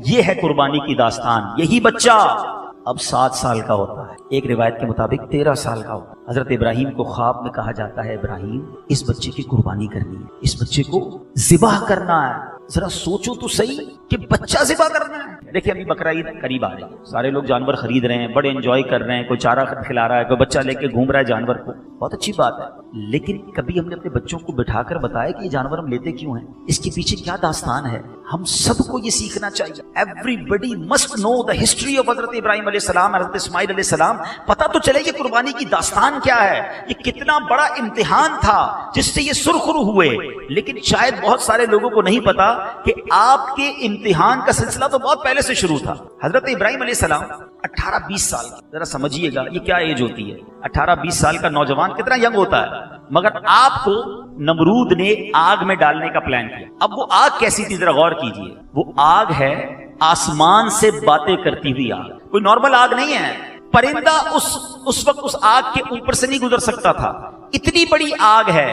یہ ہے قربانی کی داستان. یہی بچہ اب 7 سال کا ہوتا ہے, ایک روایت کے مطابق 13 سال کا ہوتا ہے. حضرت ابراہیم کو خواب میں کہا جاتا ہے ابراہیم اس بچے کی قربانی کرنی ہے, اس بچے کو ذبح کرنا ہے. ذرا سوچو تو صحیح کہ بچہ ذبح کرنا ہے. دیکھیں ابھی بقرعید قریب آ رہی ہے, سارے لوگ جانور خرید رہے ہیں, بڑے انجوائے کر رہے ہیں, کوئی چارہ کھلا رہا ہے, کوئی بچہ لے کے گھوم رہا ہے جانور کو, بہت اچھی بات ہے. لیکن کبھی ہم نے اپنے بچوں کو بٹھا کر بتایا کہ یہ جانور ہم لیتے کیوں ہیں, اس کے پیچھے کیا داستان ہے؟ ہم سب کو یہ سیکھنا چاہیے. Everybody must know the history of حضرت ابراہیم علیہ السلام, حضرت اسماعیل علیہ السلام. پتہ تو چلے یہ قربانی کی داستان کیا ہے, یہ کتنا بڑا امتحان تھا جس سے یہ سرخرو ہوئے. لیکن شاید بہت سارے لوگوں کو نہیں پتا کہ آپ کے امتحان کا سلسلہ تو بہت پہلے سے شروع تھا. حضرت ابراہیم علیہ السلام 18-20 سال, ذرا سمجھیے گا یہ کیا ایج ہوتی ہے. 18-20 سال کا نوجوان کتنا ینگ ہوتا ہے, مگر آپ کو نمرود نے آگ میں ڈالنے کا پلان کیا. اب وہ آگ کیسی تھی ذرا غور کیجئے. وہ آگ ہے آسمان سے باتیں کرتی ہوئی آگ, کوئی نارمل آگ نہیں ہے. پرندہ اس وقت اس آگ کے اوپر سے نہیں گزر سکتا تھا, اتنی بڑی آگ ہے.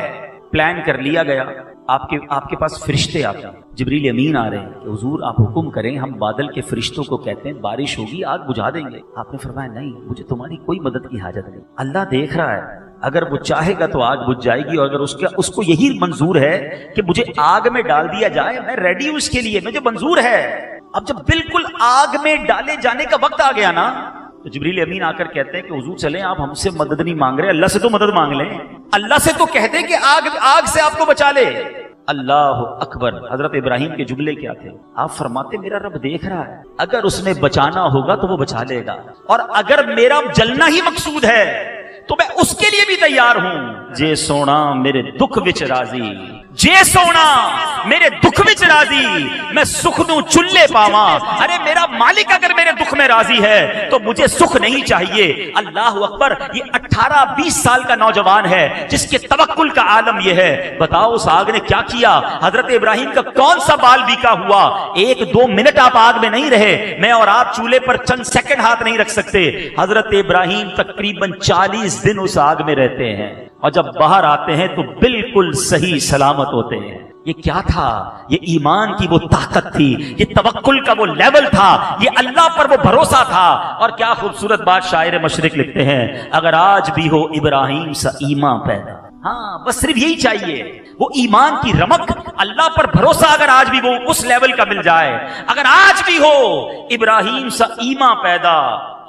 پلان کر لیا گیا. آپ کے پاس فرشتے آتے ہیں, جبریل امین آ رہے ہیں کہ حضور آپ حکم کریں, ہم بادل کے فرشتوں کو کہتے ہیں بارش ہوگی آگ بجھا دیں گے. آپ نے فرمایا نہیں, مجھے تمہاری کوئی مدد کی حاجت نہیں, اللہ دیکھ رہا ہے, اگر وہ چاہے گا تو آگ بجھ جائے گی, اور اگر اس کو یہی منظور ہے کہ مجھے آگ میں ڈال دیا جائے, میں ریڈی ہوں اس کے لیے, مجھے منظور ہے. اب جب بالکل آگ میں ڈالے جانے کا وقت آ گیا نا, تو جبریل امین آ کر کہتے ہیں کہ حضور چلیں, آپ ہم سے مدد نہیں مانگ رہے, اللہ سے تو مدد مانگ لیں, اللہ سے تو کہہ دیں کہ آگ سے آپ کو بچا لے. اللہ اکبر. حضرت ابراہیم کے جملے کیا تھے؟ آپ فرماتے میرا رب دیکھ رہا ہے, اگر اس نے بچانا ہوگا تو وہ بچا لے گا, اور اگر میرا جلنا ہی مقصود ہے تو میں اس کے لیے بھی تیار ہوں. جے سونا میرے دکھ وچ راضی, جے سونا میرے دکھ وچ راضی, میں سکھ نو چلے پاواں. ارے میرا مالک اگر میرے دکھ میں راضی ہے تو مجھے سکھ نہیں چاہیے. اللہ اکبر. یہ 18-20 سال کا نوجوان ہے جس کے توکل کا عالم یہ ہے. بتاؤ اس آگ نے کیا کیا. حضرت ابراہیم کا کون سا بال بیکا ہوا. 1-2 منٹ آپ آگ میں نہیں رہے, میں اور آپ چولہے پر چند سیکنڈ ہاتھ نہیں رکھ سکتے. حضرت ابراہیم تقریباً 40 دن اس آگ میں رہتے ہیں, اور جب باہر آتے ہیں تو بالکل صحیح سلامت ہوتے ہیں. یہ کیا تھا؟ یہ ایمان کی وہ طاقت تھی, یہ توکل کا وہ لیول تھا, یہ اللہ پر وہ بھروسہ تھا. اور کیا خوبصورت بات شاعر مشرق لکھتے ہیں, اگر آج بھی ہو ابراہیم سا ایمان پیدا. ہاں بس صرف یہی چاہیے, وہ ایمان کی رمق, اللہ پر بھروسہ اگر آج بھی وہ اس لیول کا مل جائے. اگر آج بھی ہو ابراہیم سا ایمان پیدا,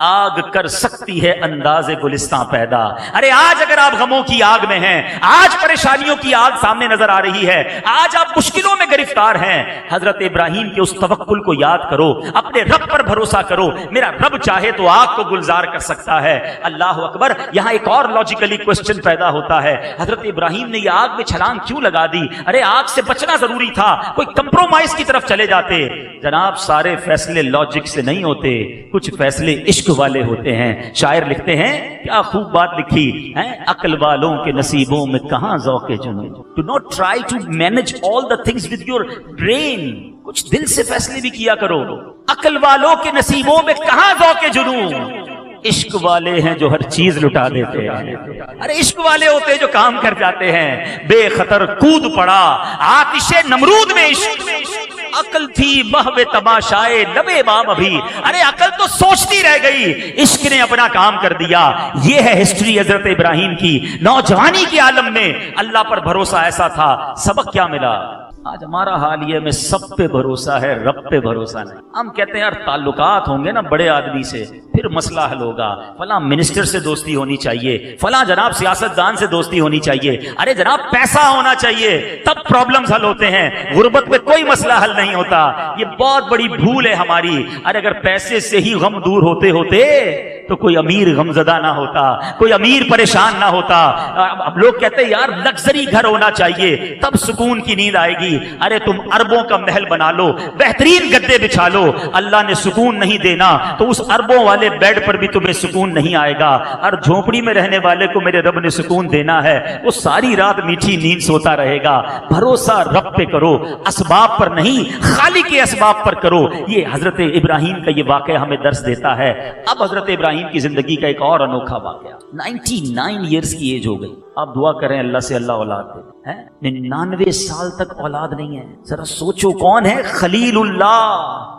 آگ کر سکتی ہے انداز گلستان پیدا. ارے آج اگر آپ غموں کی آگ میں ہیں, آج پریشانیوں کی آگ سامنے نظر آ رہی ہے, آج آپ مشکلوں میں گرفتار ہیں, حضرت ابراہیم کے اس توکل کو یاد کرو, اپنے رب پر بھروسہ کرو. میرا رب چاہے تو آگ کو گلزار کر سکتا ہے. اللہ اکبر. یہاں ایک اور لاجیکلی کوسچن پیدا ہوتا ہے, حضرت ابراہیم نے یہ آگ میں چھلانگ کیوں لگا دی؟ ارے آگ سے بچنا ضروری تھا, کوئی کمپرومائز کی طرف چلے جاتے. جناب سارے فیصلے لاجک سے نہیں ہوتے, کچھ فیصلے عشق والے ہوتے ہیں. شاعر لکھتے ہیں, کیا خوب بات لکھی ہے, عقل والوں کے نصیبوں میں کہاں ذوق جنون. Do not try to manage all the things with your brain, کچھ دل سے فیصلے بھی کیا کرو. عقل والوں کے نصیبوں میں کہاں ذوق جنون, عشق والے ہیں جو ہر چیز لٹا دیتے ہیں. ارے عشق والے ہوتے ہیں جو کام کر جاتے ہیں. بے خطر کود پڑا آتش نمرود میں عشق, عقل تھی محو تماشائے لبے بام ابھی. ارے عقل تو سوچتی رہ گئی, عشق نے اپنا کام کر دیا. یہ ہے ہسٹری حضرت ابراہیم کی. نوجوانی کے عالم میں اللہ پر بھروسہ ایسا تھا. سبق کیا ملا؟ آج ہمارا حال یہ میں سب پہ بھروسہ ہے, رب پہ بھروسہ نہیں. ہم کہتے ہیں یار تعلقات ہوں گے نا بڑے آدمی سے پھر مسئلہ حل ہوگا, فلاں منسٹر سے دوستی ہونی چاہیے, فلاں جناب سیاستدان سے دوستی ہونی چاہیے. ارے جناب پیسہ ہونا چاہیے تب پرابلمز حل ہوتے ہیں, غربت میں کوئی مسئلہ حل نہیں ہوتا. یہ بہت بڑی بھول ہے ہماری. ارے اگر پیسے سے ہی غم دور ہوتے ہوتے تو کوئی امیر غمزدہ نہ ہوتا, کوئی امیر پریشان نہ ہوتا. اب لوگ کہتے ہیں یار لگژری گھر ہونا چاہیے تب سکون کی نیند آئے گی. ارے تم اربوں کا محل بنا لو, بہترین گدے بچھا لو, اللہ نے سکون نہیں دینا تو اس اربوں والے بیڈ پر بھی تمہیں سکون نہیں آئے گا. اور جھونپڑی میں رہنے والے کو میرے رب نے سکون دینا ہے, وہ ساری رات میٹھی نیند سوتا رہے گا. بھروسہ رب پہ کرو, اسباب پر نہیں, خالق کے اسباب پر کرو. یہ حضرت ابراہیم کا یہ واقعہ ہمیں درس دیتا ہے. اب حضرت ابراہیم کی زندگی کا ایک اور انوکھا واقعہ. 99 ایئرز کی ایج ہو گئی. آپ دعا کریں اللہ سے اللہ اولاد دے. 99 سال تک اولاد نہیں ہے. ذرا سوچو کون ہے خلیل اللہ,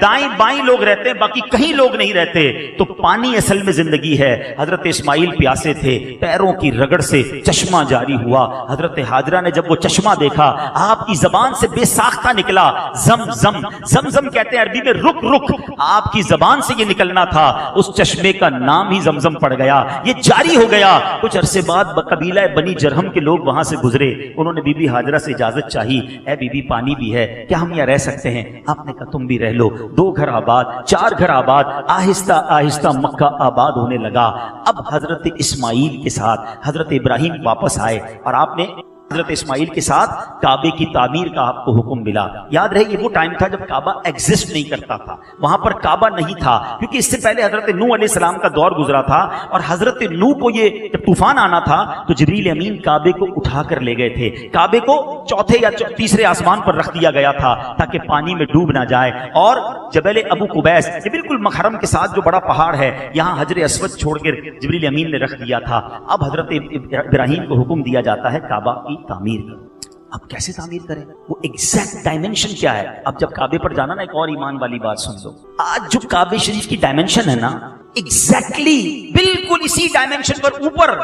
دائیں بائیں لوگ رہتے ہیں, باقی کہیں لوگ نہیں رہتے. تو پانی اصل میں زندگی ہے. حضرت اسماعیل پیاسے تھے, پیروں کی رگڑ سے چشمہ جاری ہوا. حضرت ہاجرہ نے جب وہ چشمہ دیکھا, آپ کی زبان سے بے ساختہ نکلا زم زم. زم زم کہتے ہیں عربی میں رک رک, آپ کی زبان سے یہ نکلنا تھا. اس چشمے کا نام ہی زمزم پڑ گیا, یہ جاری ہو گیا. کچھ عرصے بعد قبیلہ بنی جرہم کے لوگ وہاں سے گزرے. انہوں نے بی بی ہاجرہ سے اجازت چاہی, اے بی بی پانی بھی ہے, کیا ہم یہاں رہ سکتے ہیں؟ آپ نے کہا تم بھی رہ لو. 2 گھر آباد, 4 گھر آباد, آہستہ آہستہ مکہ آباد ہونے لگا. اب حضرت اسماعیل کے ساتھ حضرت ابراہیم واپس آئے اور آپ نے حضرت اسماعیل کے ساتھ کعبے کی تعمیر کا آپ کو حکم ملا. یاد رہے یہ وہ ٹائم تھا جب کعبہ ایگزسٹ نہیں کرتا تھا, وہاں پر کعبہ نہیں تھا, کیونکہ اس سے پہلے حضرت نوح علیہ السلام کا دور گزرا تھا. اور حضرت نوح کو یہ جب طوفان آنا تھا تو جبریل امین کعبے کو اٹھا کر لے گئے تھے. کعبے کو چوتھے یا تیسرے آسمان پر رکھ دیا گیا تھا تاکہ پانی میں ڈوب نہ جائے. اور جبل ابو قبیس, یہ بالکل محرم کے ساتھ جو بڑا پہاڑ ہے, یہاں حجر اسود چھوڑ کر جبریل امین نے رکھ دیا تھا. اب حضرت ابراہیم کو حکم دیا جاتا ہے کعبہ کی تعمیر کرو. اب کیسے تعمیر کریں, وہ ایگزیکٹ ڈائمنشن کیا ہے؟ اب جب کعبے پر جانا نا, ایک اور ایمان والی بات سن دو. آج جو کعبے شریف کی ڈائمنشن ہے نا, ایگزیکٹلی بالکل اسی ڈائمنشن پر اوپر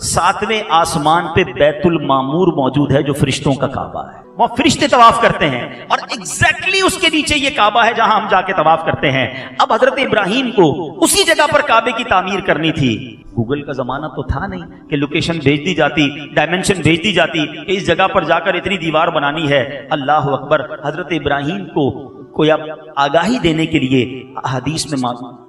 7ویں آسمان پہ بیت المعمور موجود ہے جو فرشتوں کا کعبہ ہے. وہاں فرشتے طواف کرتے ہیں, اور ایگزیکٹلی اس کے نیچے یہ کعبہ ہے جہاں ہم جا کے طواف کرتے ہیں. اب حضرت ابراہیم کو اسی جگہ پر کعبے کی تعمیر کرنی تھی. گوگل کا زمانہ تو تھا نہیں کہ لوکیشن بھیج دی جاتی, ڈائمنشن بھیج دی جاتی کہ اس جگہ پر جا کر اتنی دیوار بنانی ہے. اللہ اکبر. حضرت ابراہیم کو کوئی آگاہی دینے کے لیے حدیث میں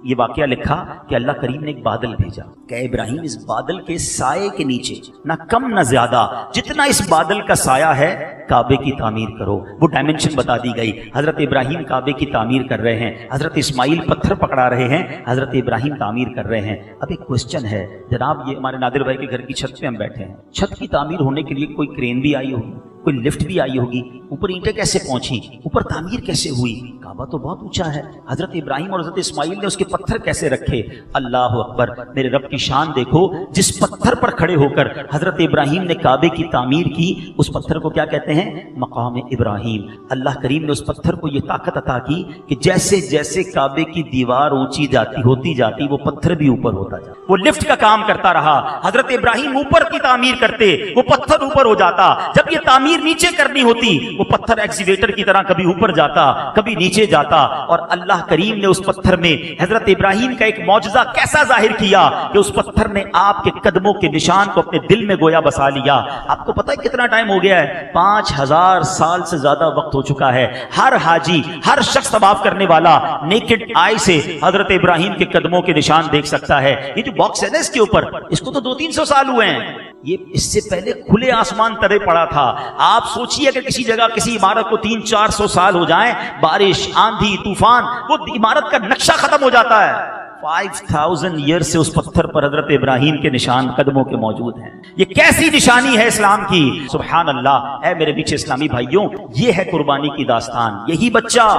یہ واقعہ لکھا کہ اللہ کریم نے ایک بادل بھیجا کہ ابراہیم اس بادل کے سائے کے نیچے نہ کم نہ زیادہ جتنا اس بادل کا سایہ ہے کعبے کی تعمیر کرو. وہ ڈائمنشن بتا دی گئی. حضرت ابراہیم کعبے کی تعمیر کر رہے ہیں, حضرت اسماعیل پتھر پکڑا رہے ہیں, حضرت ابراہیم تعمیر کر رہے ہیں. اب ایک کوسچن ہے جناب, یہ ہمارے نادر بھائی کے گھر کی چھت پہ ہم بیٹھے ہیں, چھت کی تعمیر ہونے کے لیے کوئی کرین بھی آئی ہوگی, کوئی لفٹ بھی آئی ہوگی, اوپر اینٹیں کیسے پہنچی, اوپر تعمیر کیسے ہوئی؟ کعبہ تو بہت اونچا ہے. حضرت ابراہیم اور حضرت اسماعیل نے اس کے پتھر کیسے رکھے؟ اللہ اکبر. میرے رب کی شان دیکھو, جس پتھر پر کھڑے ہو کر حضرت ابراہیم نے کعبے کی تعمیر کی, اس پتھر کو کیا کہتے ہیں؟ مقام ابراہیم. اللہ کریم نے اس پتھر کو یہ طاقت عطا کی کہ جیسے جیسے کعبے کی دیوار اونچی ہوتی جاتی وہ پتھر بھی اوپر ہوتا جاتا. وہ لفٹ کا کام کرتا رہا. حضرت ابراہیم اوپر کی تعمیر کرتے, وہ پتھر اوپر ہو جاتا. جب یہ تعمیر نیچے کرنی ہوتی, وہ پتھر ایکسیویٹر کی طرح کبھی اوپر جاتا کبھی نیچے جاتا. اور اللہ کریم نے اس پتھر میں حضرت ابراہیم کا ایک معجزہ کیسا ظاہر کیا کہ اس پتھر نے آپ کے قدموں کے نشان کو اپنے دل میں گویا بسا لیا. آپ کو پتہ ہے کتنا ٹائم ہو گیا ہے؟ 5000 سال سے زیادہ وقت ہو چکا ہے. ہر حاجی, ہر شخص طواف کرنے والا نیکڈ آئی سے حضرت ابراہیم کے قدموں کے نشان دیکھ سکتا ہے. یہ جو باکس ہے نا اس کے اوپر, اس کو تو 200-300 سال ہوئے ہیں. یہ اس سے پہلے کھلے آسمان تلے پڑا تھا. آپ سوچئے اگر کسی جگہ کسی عمارت کو 300-400 سال ہو جائیں, بارش, آندھی, طوفان, وہ عمارت کا نقشہ ختم ہو جاتا ہے. 5000 ایئر سے اس پتھر پر حضرت ابراہیم کے نشان قدموں کے موجود ہیں. یہ کیسی نشانی ہے اسلام کی, سبحان اللہ. اے میرے پیچھے اسلامی بھائیوں, یہ ہے قربانی کی داستان. یہی بچہ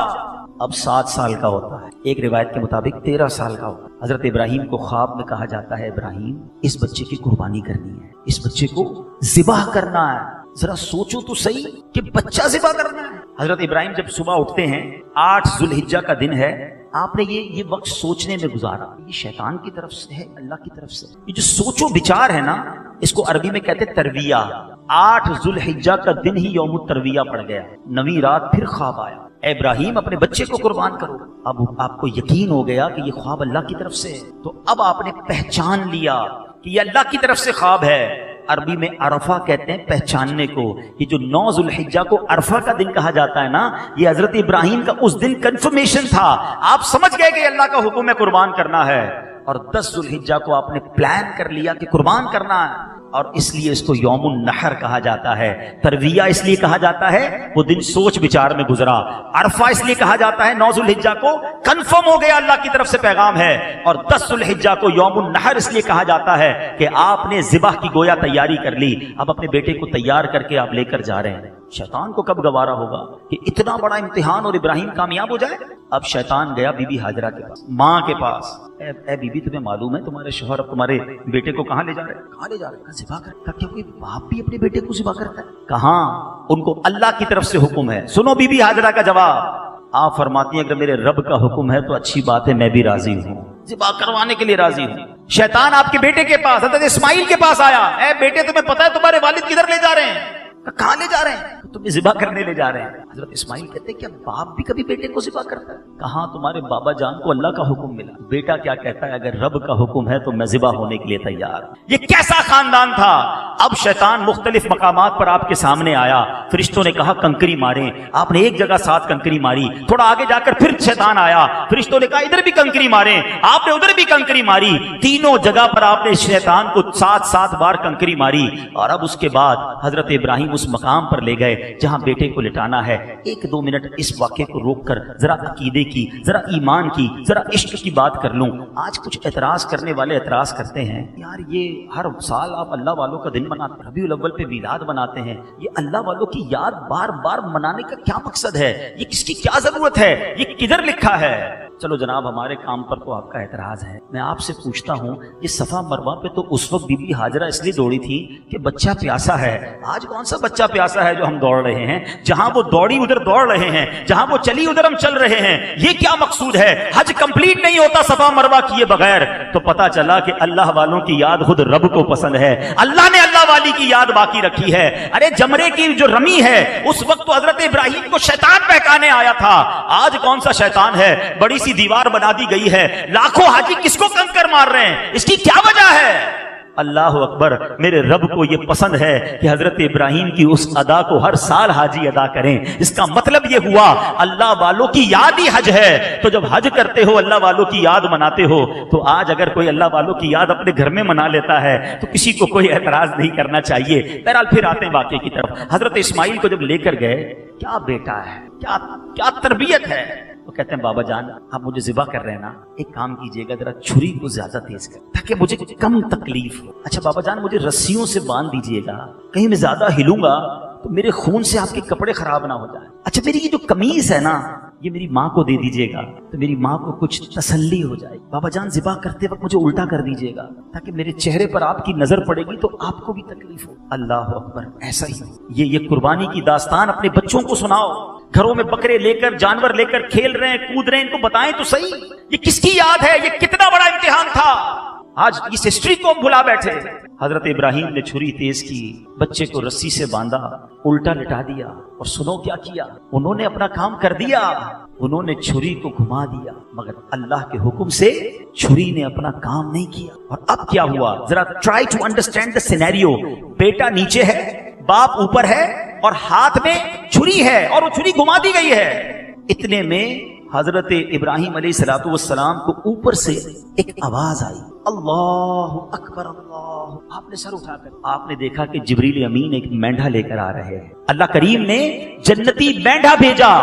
اب 7 سال کا ہوتا ہے, ایک روایت کے مطابق 13 سال کا ہوتا ہے. حضرت ابراہیم کو خواب میں کہا جاتا ہے ابراہیم اس بچے کی قربانی کرنی ہے, اس بچے کو ذبح کرنا ہے. ذرا سوچو تو صحیح کہ بچہ ذبح کرنا ہے. حضرت ابراہیم جب صبح اٹھتے ہیں, 8 ذو الحجہ کا دن ہے, آپ نے یہ وقت سوچنے میں گزارا. یہ شیطان کی طرف سے ہے, اللہ کی طرف سے. یہ جو سوچو بچار ہے نا, اس کو عربی میں کہتے ترویہ. 8 ذو الحجہ کا دن ہی یوم الترویہ پڑ گیا. 9ویں رات پھر خواب آیا, اے ابراہیم اپنے بچے کو قربان کرو. اب آپ کو یقین ہو گیا کہ یہ خواب اللہ کی طرف سے ہے. تو اب آپ نے پہچان لیا کہ یہ اللہ کی طرف سے خواب ہے. عربی میں عرفہ کہتے ہیں پہچاننے کو. یہ جو 9 ذو الحجہ کو عرفہ کا دن کہا جاتا ہے نا, یہ حضرت ابراہیم کا اس دن کنفرمیشن تھا. آپ سمجھ گئے کہ اللہ کا حکم ہے قربان کرنا ہے. اور 10 ذو الحجہ کو آپ نے پلان کر لیا کہ قربان کرنا ہے, اور اس لیے اس کو یوم النحر کہا جاتا ہے. ترویہ اس لیے کہا جاتا ہے وہ دن سوچ بچار میں گزرا. عرفہ اس لیے کہا جاتا ہے 9 ذو الحجہ کو کنفرم ہو گیا اللہ کی طرف سے پیغام ہے. اور 10 ذو الحجہ کو یوم النحر اس لیے کہا جاتا ہے کہ آپ نے ذبح کی گویا تیاری کر لی. اب اپنے بیٹے کو تیار کر کے آپ لے کر جا رہے ہیں. شیطان کو کب گوارا ہوگا کہ اتنا بڑا امتحان اور ابراہیم کامیاب ہو جائے. اب شیطان گیا بی بی ہاجرہ کے پاس, ماں کے پاس. اے بی بی, تمہیں معلوم ہے تمہارے شوہر اب تمہارے بیٹے کو کہاں لے جا رہے ہیں؟ کہاں لے جا رہے ہیں؟ ذبح کرتا. کیا کوئی باپ بھی اپنے بیٹے کو ذبح کرتا ہے؟ کہاں, ان کو اللہ کی طرف سے حکم ہے. سنو بی بی ہاجرہ کا جواب, آپ فرماتی ہیں اگر میرے رب کا حکم ہے تو اچھی بات ہے، میں بھی راضی ہوں، ذبح کروانے کے لیے راضی ہوں۔ شیطان آپ کے بیٹے کے پاس، حضرت اسماعیل کے پاس آیا، اے بیٹے تمہیں پتا ہے تمہارے والد کدھر لے جا رہے ہیں؟ کہاں لے جا رہے ہیں؟ تمہیں ذبح کرنے لے جا رہے ہیں۔ حضرت اسماعیل کہتے ہیں کیا باپ بھی کبھی بیٹے کو ذبح کرتا ہے؟ کہاں تمہارے بابا جان کو اللہ کا حکم ملا، بیٹا کیا کہتا ہے اگر رب کا حکم ہے تو میں ذبح ہونے کے لیے تیار ہوں۔ یہ کیسا خاندان تھا؟ اب شیطان مختلف مقامات پر آپ کے سامنے آیا، فرشتوں نے کہا کنکری ماریں، آپ نے ایک جگہ 7 کنکری ماری، تھوڑا آگے جا کر پھر شیطان آیا، فرشتوں نے کہا ادھر بھی کنکری ماریں، آپ نے ادھر بھی کنکری ماری، تینوں جگہ پر آپ نے شیطان کو 7 بار کنکری ماری۔ اور اب اس کے بعد حضرت ابراہیم اس مقام پر لے گئے جہاں بیٹے کو لٹانا ہے۔ 1-2 منٹ اس واقعے کو روک کر ذرا عقیدے کی، ذرا ایمان کی، ذرا عشق کی بات کر لوں۔ آج کچھ اعتراض کرنے والے اعتراض کرتے ہیں یار یہ ہر سال آپ اللہ والوں کا دن مناتے ہیں، ربیع الاول پہ میلاد مناتے ہیں، یہ اللہ والوں کی یاد بار بار منانے کا کیا مقصد ہے؟ یہ کس کی کیا ضرورت ہے؟ یہ کدھر لکھا ہے؟ چلو جناب ہمارے کام پر تو آپ کا اعتراض ہے، میں آپ سے پوچھتا ہوں یہ صفا مروہ پہ تو اس وقت بی بی ہاجرہ اس لیے دوڑی تھی کہ بچہ پیاسا ہے، آج کون سا بچہ پیاسا ہے جو ہم دوڑ رہے ہیں؟ جہاں وہ دوڑی ادھر دوڑ رہے ہیں، جہاں وہ چلی ادھر ہم چل رہے ہیں، یہ کیا مقصود ہے؟ حج کمپلیٹ نہیں ہوتا صفا مروہ کیے بغیر۔ تو پتا چلا کہ اللہ والوں کی یاد خود رب کو پسند ہے، اللہ نے اللہ والی کی یاد باقی رکھی ہے۔ ارے جمرے کی جو رمی ہے اس وقت تو حضرت ابراہیم کو شیطان بہکانے آیا تھا، آج کون سا شیطان ہے؟ بڑی دیوار بنا دی گئی ہے، لاکھوں حاجی کس کو کنکر مار رہے ہیں، اس کی کیا وجہ ہے؟ اللہ اکبر، میرے رب کو یہ پسند ہے کہ حضرت ابراہیم کی اس ادا کو ہر سال حاجی ادا کریں۔ اس کا مطلب یہ ہوا اللہ والوں کی یاد ہی حج ہے۔ تو جب حج کرتے ہو، اللہ والوں کی یاد مناتے ہو، تو آج اگر کوئی اللہ والوں کی یاد اپنے گھر میں منا لیتا ہے تو کسی کو کوئی اعتراض نہیں کرنا چاہیے۔ بہرحال پھر آتے ہیں واقعے کی طرف۔ حضرت اسماعیل کو جب لے کر گئے، کیا بیٹا ہے، کیا تربیت ہے، وہ کہتے ہیں بابا جان آپ مجھے ذبح کر رہے ہیں نا، ایک کام کیجئے گا ذرا چھری کو زیادہ تیز کر تاکہ مجھے کم تکلیف ہو۔ اچھا بابا جان مجھے رسیوں سے باندھ دیجئے گا، کہیں میں زیادہ ہلوں گا تو میرے خون سے آپ کے کپڑے خراب نہ ہو جائیں۔ اچھا میری یہ جو قمیض ہے نا یہ میری ماں کو دے دیجئے گا تو میری ماں کو کچھ تسلی ہو جائے۔ بابا جان ذبح کرتے وقت مجھے الٹا کر دیجئے گا تاکہ میرے چہرے پر آپ کی نظر پڑے گی تو آپ کو بھی تکلیف ہو۔ اللہ اکبر، ایسا ہی یہ قربانی کی داستان اپنے بچوں کو سناؤ، گھروں میں بکرے لے کر جانور لے کر کھیل رہے ہیں کود رہے ہیں، ان کو بتائیں تو صحیح یہ کس کی یاد ہے، یہ کتنا بڑا امتحان تھا۔ آج اس ہسٹری کو ہم بھلا بیٹھے۔ حضرت ابراہیم نے چھری تیز کی، بچے کو رسی سے باندھا، الٹا لٹا دیا، اور سنو کیا کیا، انہوں نے اپنا کام کر دیا، انہوں نے چھری کو گھما دیا، مگر اللہ کے حکم سے چھری نے اپنا کام نہیں کیا۔ اور اب کیا ہوا، ذرا try to understand the scenario. بیٹا نیچے ہے، باپ اوپر ہے، اور ہاتھ میں چھری ہے، اور وہ چھری گھما دی گئی ہے۔ اتنے میں حضرت ابراہیم علیہ السلام کو اوپر سے ایک آواز آئی، اللہ اکبر اللہ۔ آپ نے سر اٹھا کر آپ نے دیکھا کہ جبریل امین ایک مینڈھا لے کر آ رہے ہیں۔ اللہ کریم نے جنتی مینڈھا بھیجا۔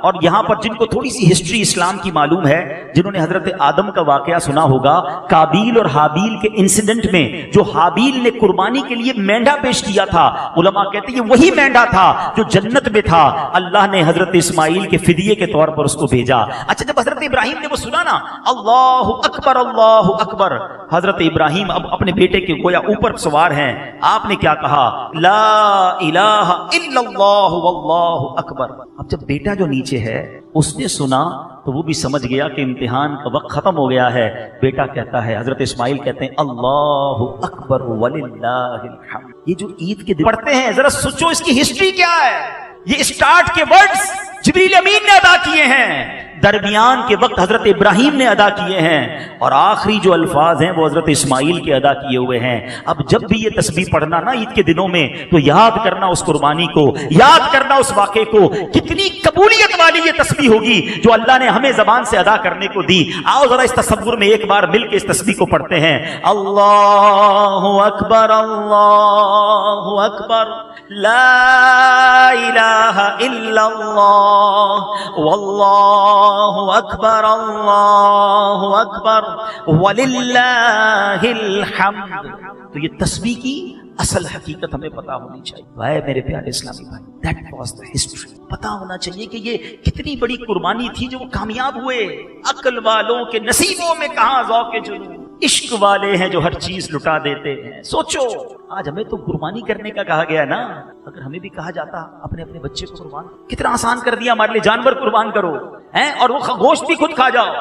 اور یہاں پر جن کو تھوڑی سی ہسٹری اسلام کی معلوم ہے، جنہوں نے حضرت آدم کا واقعہ سنا ہوگا، قابیل اور حابیل کے انسیڈنٹ میں جو حابیل نے قربانی کے لیے مینڈھا پیش کیا تھا، علماء کہتے ہیں یہ وہی مینڈھا تھا جو جنت میں تھا، اللہ نے حضرت اسماعیل کے فدیے کے طور پر اس کو بھیجا۔ اچھا جب حضرت ابراہیم نے وہ سنا نا، اللہ اکبر اللہ اکبر، حضرت ابراہیم اب اپنے بیٹے کے گویا اوپر سوار ہیں، آپ نے کیا کہا، لا الہ الا اللہ واللہ اکبر۔ اب جب بیٹا جو نیچے ہے اس نے سنا تو وہ بھی سمجھ گیا کہ امتحان کا وقت ختم ہو گیا ہے۔ بیٹا کہتا ہے، حضرت اسماعیل کہتے ہیں اللہ اکبر وللہ الحمد۔ یہ جو عید کے دن پڑھتے ہیں، ذرا سوچو اس کی ہسٹری کیا ہے۔ یہ اسٹارٹ کے ورڈز جبریل امین نے ادا کیے ہیں، درمیان کے وقت حضرت ابراہیم نے ادا کیے ہیں، اور آخری جو الفاظ ہیں وہ حضرت اسماعیل کے ادا کیے ہوئے ہیں۔ اب جب بھی یہ تسبیح پڑھنا نا عید کے دنوں میں تو یاد کرنا اس قربانی کو، یاد کرنا اس واقعے کو، کتنی قبولیت والی یہ تسبیح ہوگی جو اللہ نے ہمیں زبان سے ادا کرنے کو دی۔ آؤ ذرا اس تصور میں ایک بار مل کے اس تسبیح کو پڑھتے ہیں، اللہ اکبر اللہ اکبر لا الہ الا اللہ واللہ اکبر اللہ اکبر وللہ الحمد۔ تو یہ تسبیح کی اصل حقیقت ہمیں پتا ہونی چاہیے۔ بھائی میرے پیارے اسلامی بھائی، دیٹ واز دا ہسٹری۔ پتا ہونا چاہیے کہ یہ کتنی بڑی قربانی تھی جو وہ کامیاب ہوئے۔ عقل والوں کے نصیبوں میں کہاں ذوق جنون۔ عشق والے ہیں جو ہر چیز لٹا دیتے ہیں. سوچو آج ہمیں تو قربانی کرنے کا کہا گیا نا, اگر ہمیں بھی کہا جاتا اپنے اپنے بچے کو قربان, کتنا آسان کر دیا ہمارے لیے, جانور قربان کرو ہیں اور وہ گوشت بھی خود کھا جاؤ.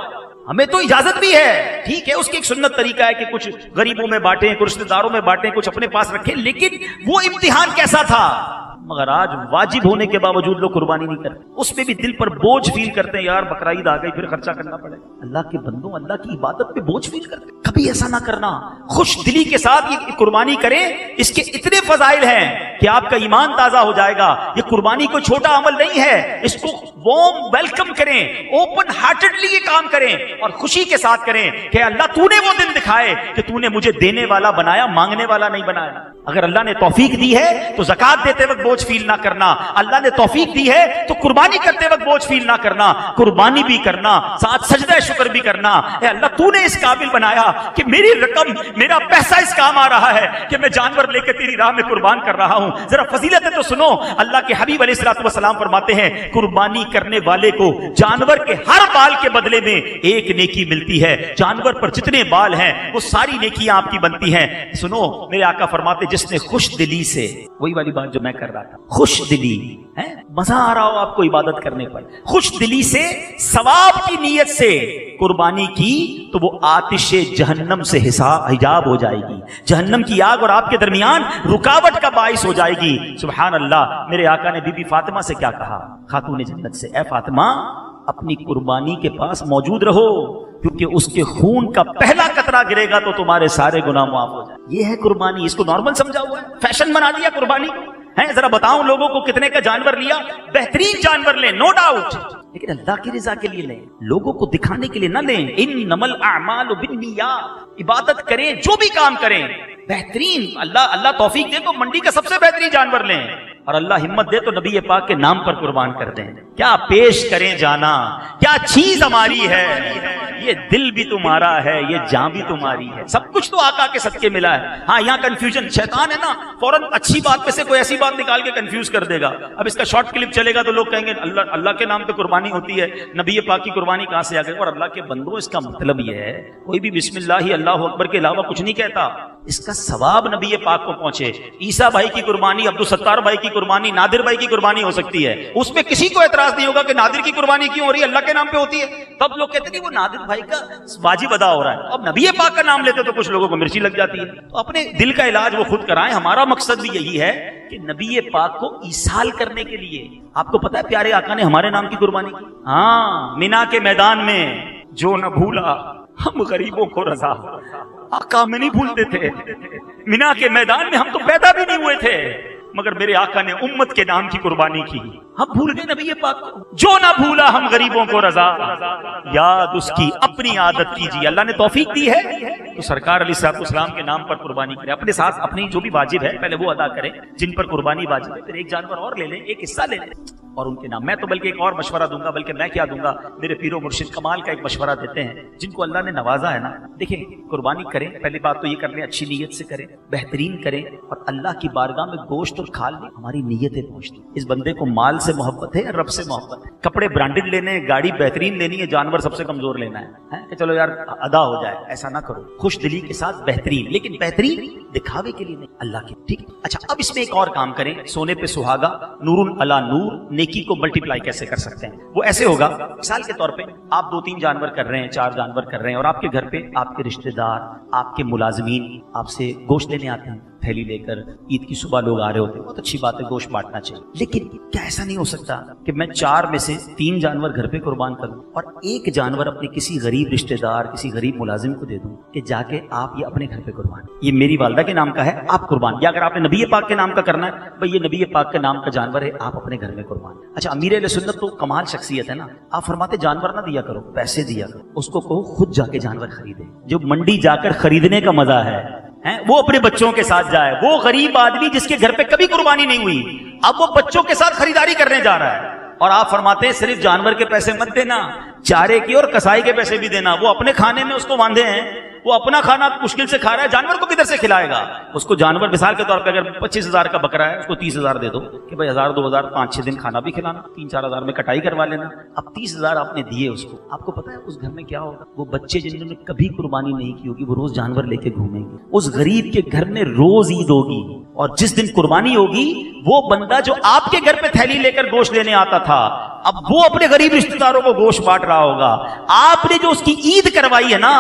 ہمیں تو اجازت بھی ہے, ٹھیک ہے, اس کی ایک سنت طریقہ ہے کہ کچھ غریبوں میں بانٹیں, کچھ رشتے داروں میں بانٹیں, کچھ اپنے پاس رکھیں, لیکن وہ امتحان کیسا تھا. مگر آج واجب ہونے کے باوجود لوگ قربانی نہیں کرتے, اس پہ بھی دل پر بوجھ فیل کرتے ہیں, یار بقرہ عید آ گئی پھر خرچہ کرنا پڑے. اللہ کے بندوں, اللہ کی عبادت پہ بوجھ فیل کرتے, کبھی ایسا نہ کرنا. خوش دلی کے ساتھ یہ قربانی کریں, اس کے اتنے فضائل ہیں کہ آپ کا ایمان تازہ ہو جائے گا. یہ قربانی کوئی چھوٹا عمل نہیں ہے, اس کو وارم ویلکم کریں, اوپن ہارٹڈلی یہ کام کریں اور خوشی کے ساتھ کریں کہ اللہ تو نے وہ دن دکھائے کہ تو نے مجھے دینے والا بنایا, مانگنے والا نہیں بنایا. اگر اللہ نے توفیق دی ہے تو زکات دیتے وقت بوجھ فیل نہ کرنا, اللہ نے توفیق دی ہے تو قربانی کرتے وقت بوجھ فیل نہ کرنا, قربانی بھی کرنا, ساتھ سجدہ شکر بھی کرنا. اے اللہ تو نے اس قابل بنایا کہ میری رقم, میرا پیسہ اس کام آ رہا ہے کہ میں جانور لے کے تیری راہ میں قربان کر رہا ہوں. ذرا فضیلتیں تو سنو. اللہ کے حبیب علیہ الصلوۃ والسلام فرماتے ہیں قربانی کرنے والے کو جانور کے ہر بال کے بدلے میں ایک نیکی ملتی ہے. جانور پر جتنے بال ہیں وہ ساری نیکیاں آپ کی بنتی ہیں. سنو, میرے آقا فرماتے جس نے خوش دلی سے, وہی والی بات جو میں کر رہا تھا, خوش دلی ہے, مزہ آ رہا ہو آپ کو عبادت کرنے پر, خوش دلی سے ثواب کی نیت سے قربانی کی تو وہ آتش جہنم سے حجاب ہو جائے گی. جہنم کی آگ اور آپ کے درمیان رکاوٹ کا باعث ہو جائے گی. سبحان اللہ. میرے آقا نے بی بی فاطمہ سے کیا کہا, خاتون جنت سے, اے فاطمہ اپنی قربانی کے پاس موجود رہو کیونکہ اس کے خون کا پہلا قطرہ گرے گا تو تمہارے سارے گناہ معاف ہو جائیں. یہ ہے قربانی. اس کو نارمل سمجھا ہوا ہے, فیشن بنا دیا قربانی کو. ذرا بتاؤں لوگوں کو کتنے کا جانور لیا, بہترین جانور لیں نو ڈاؤٹ, لیکن اللہ کی رضا کے لیے لیں, لوگوں کو دکھانے کے لیے نہ لیں. انما الاعمال بالنیات, عبادت کریں جو بھی کام کریں بہترین. اللہ توفیق دے تو منڈی کا سب سے بہترین جانور لیں, اور اللہ ہمت دے تو نبی پاک کے نام پر قربان کر دیں. کیا پیش کریں جانا, کیا چیز ہماری ہے, یہ دل بھی تمہارا ہے, یہ جان بھی تمہاری ہے, سب کچھ تو آقا کے صدقے ملا ہے. ہاں یہاں کنفیوژن, شیطان ہے نا, فوراً اچھی بات پہ سے کوئی ایسی بات نکال کے کنفیوز کر دے گا. اب اس کا شارٹ کلپ چلے گا تو لوگ کہیں گے اللہ کے نام پہ قربانی ہوتی ہے, نبی پاک کی قربانی کہاں سے آ گئی. اور اللہ کے بندوں, اس کا مطلب یہ ہے کوئی بھی بسم اللہ اللہ اکبر کے علاوہ کچھ نہیں کہتا, اس کا ثواب نبی پاک کو پہنچے. عیسیٰ بھائی کی قربانی, عبدالستار بھائی کی قربانی, نادر بھائی کی قربانی ہو سکتی ہے, اس میں کسی کو اعتراض نہیں ہوگا کہ نادر کی قربانی کیوں ہو رہی ہے, اللہ کے نام پہ ہوتی ہے. تب لوگ کہتے ہیں وہ نادر بھائی کا واجب ادا ہو رہا ہے. اب نبی پاک کا نام لیتے تو کچھ لوگوں کو مرچی لگ جاتی ہے. تو اپنے دل کا علاج وہ خود کرائیں. ہمارا مقصد بھی یہی ہے کہ نبی پاک کو ایصال کرنے کے لیے. آپ کو پتا ہے پیارے آقا نے ہمارے نام کی قربانی کی, ہاں مینا کے میدان میں, جو نہ بھولا ہم غریبوں کو رضا. آقا میں نہیں بھولتے تھے, مینا کے میدان میں ہم تو پیدا بھی نہیں ہوئے تھے, مگر میرے آقا نے امت کے نام کی قربانی کی. ہم بھول گئے نبی پاک کو, جو نہ بھولا ہم غریبوں کو رضا, یاد اس کی اپنی عادت کیجیے. اللہ نے توفیق دی ہے تو سرکار علیہ الصلوۃ والسلام کے نام پر قربانی کریں. اپنے ساتھ اپنی جو بھی واجب ہے پہلے وہ ادا کریں, جن پر قربانی واجب ہے, پھر ایک جانور اور لے لیں, ایک حصہ لے لیں اور ان کے نام. میں تو بلکہ ایک اور مشورہ دوں گا, بلکہ میں کیا دوں گا, میرے پیر و مرشد کمال کا ایک مشورہ دیتے ہیں, جن کو اللہ نے نوازا ہے نا. دیکھیں قربانی کریں, پہلی بات تو یہ کر لیں اچھی نیت سے کریں, بہترین کریں, اور اللہ کی بارگاہ میں گوشت اور کھال لیں. ہماری نیتیں پہنچتی. اس بندے کو مال سے محبت ہے یا رب سے محبت ہے؟ کپڑے برانڈڈ لینے ہیں, گاڑی بہترین لینی ہے, جانور سب سے کمزور لینا ہے کہ چلو یار ادا ہو جائے. ایسا نہ کرو, خوش دلی کے ساتھ بہترین, لیکن بہترین دکھاوے کے لیے نہیں, اللہ کے. ٹھیک. اچھا اب اس میں ایک اور کام کریں, سونے پہ سہاگا, نور علی نور, نیکی کو ملٹیپلائی کیسے کر سکتے ہیں. وہ ایسے ہوگا, مثال کے طور پہ آپ 2-3 جانور کر رہے ہیں, 4 جانور کر رہے ہیں, اور آپ کے گھر پہ آپ کے رشتہ دار, آپ کے ملازمین آپ سے گوشت لینے آتے ہیں, تھیلی لے کر. عید کی صبح لوگ آ رہے ہوتے ہیں, بہت اچھی بات ہے, گوشت بانٹنا چاہیے. لیکن کیا ایسا نہیں ہو سکتا کہ میں 4 میں سے 3 جانور گھر پہ قربان کروں اور 1 جانور اپنے کسی غریب رشتہ دار, کسی غریب ملازم کو دے دوں کہ جا کے آپ یہ اپنے گھر پہ قربان, یہ میری والدہ کے نام کا ہے, آپ قربان. یا اگر آپ نے نبی پاک کے نام کا کرنا ہے, بھائی یہ نبی پاک کے نام کا جانور ہے, آپ اپنے گھر میں قربان. اچھا امیر اہل سنت تو کمال شخصیت ہے نا, آپ فرماتے جانور نہ دیا کرو, پیسے دیا کرو. اس کو کہو خود جا کے جانور خریدے. جو منڈی جا کر خریدنے کا مزہ ہے وہ اپنے بچوں کے ساتھ جائے. وہ غریب آدمی جس کے گھر پہ کبھی قربانی نہیں ہوئی, اب وہ بچوں کے ساتھ خریداری کرنے جا رہا ہے. اور آپ فرماتے ہیں صرف جانور کے پیسے مت دینا, چارے کی اور کسائی کے پیسے بھی دینا. وہ اپنے کھانے میں اس کو باندھے ہیں, وہ اپنا کھانا مشکل سے کھا رہا ہے، جانور کو کدھر سے کھلائے گا؟ اس کو جانور مثال کے طور پہ اگر 25,000 کا بکرا ہے، اس کو 30,000 دے دو کہ بھائی 1,000 2,000 5-6 دن کھانا بھی کھلانا، 3-4 ہزار میں کٹائی کروا لینا۔ اب 30,000 آپ نے دیے اس کو، آپ کو پتا ہے اس گھر میں کیا ہوگا؟ وہ بچے جنہوں نے کبھی قربانی نہیں کی ہوگی وہ روز جانور لے کے گھومیں گے، اس غریب کے گھر میں روز عید ہوگی، اور جس دن قربانی ہوگی وہ بندہ جو آپ کے گھر پہ تھیلی لے کر گوشت لینے آتا تھا، اب وہ اپنے غریب رشتہ داروں کو گوشت بانٹ رہا ہوگا۔ آپ نے جو اس کی عید کروائی ہے نا،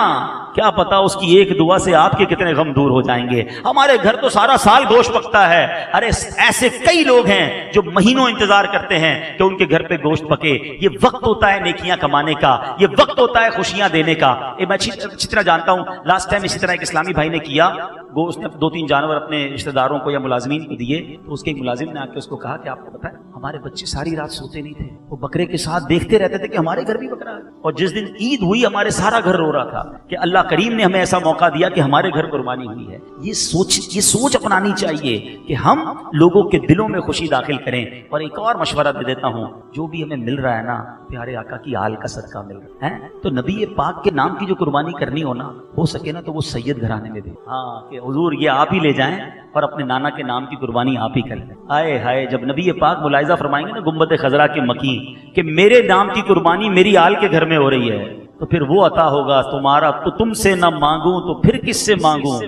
کیا پتا اس کی ایک دعا سے آپ کے کتنے غم دور ہو جائیں گے۔ ہمارے گھر تو سارا سال گوشت پکتا ہے، ارے ایسے کئی لوگ ہیں جو مہینوں انتظار کرتے ہیں کہ ان کے گھر پہ گوشت پکے۔ یہ وقت ہوتا ہے نیکیاں کمانے کا، یہ وقت ہوتا ہے خوشیاں دینے کا۔ میں اچھی طرح جانتا ہوں، لاسٹ ٹائم اسی طرح ایک اسلامی بھائی نے کیا، گوشت نے 2-3 جانور اپنے رشتہ داروں کو یا ملازمین کو دیے، تو اس کے ایک ملازم نے آ کے اس کو کہا کہ آپ کو پتا ہے ہمارے بچے ساری رات سوتے نہیں تھے، وہ بکرے کے ساتھ دیکھتے رہتے تھے کہ ہمارے گھر بھی بکرا ہے، اور جس دن عید ہوئی ہمارے سارا گھر رو رہا تھا کہ اللہ کریم نے ہمیں ایسا موقع دیا کہ ہمارے گھر قربانی ہوئی ہے۔ یہ سوچ اپنانی چاہیے کہ ہم لوگوں کے دلوں میں خوشی داخل کریں۔ اور ایک اور مشورہ دے دیتا ہوں، جو بھی ہمیں مل رہا ہے نا، پیارے آقا کی آل کا صدقہ مل رہا ہے، تو نبی پاک کے نام کی جو قربانی کرنی ہو سکے نا تو وہ سید گھرانے میں دے، ہاں کہ حضور یہ آپ ہی لے جائیں اور اپنے نانا کے نام کی قربانی آپ ہی کر لیں۔ آئے ہائے، جب نبی پاک ملاحظہ فرمائیں گے نا گنبد خضرا کے مکین کہ میرے نام کی قربانی میری آل کے گھر میں ہو رہی ہے، تو پھر وہ عطا ہوگا تمہارا تو تم سے نہ مانگوں تو پھر کس سے مانگوں،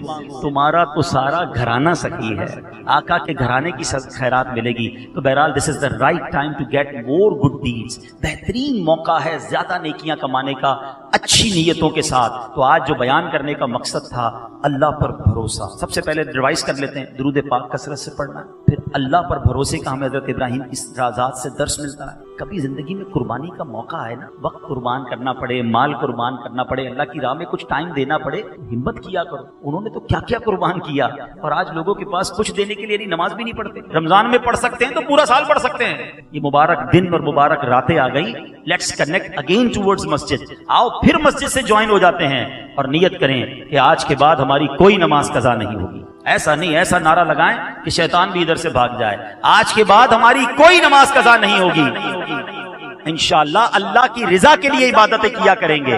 تمہارا تو سارا گھرانہ سخی ہے، آقا کے گھرانے کی خیرات ملے گی۔ تو بہرحال this is the right time to get more good deeds, بہترین موقع ہے زیادہ نیکیاں کمانے کا اچھی نیتوں کے ساتھ۔ تو آج جو بیان کرنے کا مقصد تھا، اللہ پر بھروسہ، سب سے پہلے ریوائز کر لیتے ہیں، درود پاک کثرت سے پڑھنا، پھر اللہ پر بھروسے کا ہمیں حضرت ابراہیم کی ذات سے درس ملتا ہے۔ کبھی زندگی میں قربانی کا موقع آئے نا، وقت قربان کرنا پڑے، مال قربان کرنا پڑے، اللہ کی راہ میں کچھ ٹائم دینا پڑے، ہمت کیا کرو۔ انہوں نے تو کیا کیا قربان کیا، اور آج لوگوں کے پاس کچھ دینے کے لیے نہیں، نماز بھی نہیں پڑھتے، رمضان میں پڑھ سکتے ہیں تو پورا سال پڑھ سکتے ہیں۔ یہ مبارک دن اور مبارک راتیں آ گئی، لیٹس کنیکٹ اگین ٹورڈز مسجد، آؤ پھر مسجد سے جوائن ہو جاتے ہیں اور نیت کریں کہ آج کے بعد ہماری کوئی نماز قضا نہیں ہوگی۔ ایسا نہیں، ایسا نعرہ لگائیں کہ شیطان بھی ادھر سے بھاگ جائے، آج کے بعد ہماری کوئی نماز قضا نہیں ہوگی، انشاءاللہ اللہ کی رضا کے لیے عبادتیں کیا کریں گے۔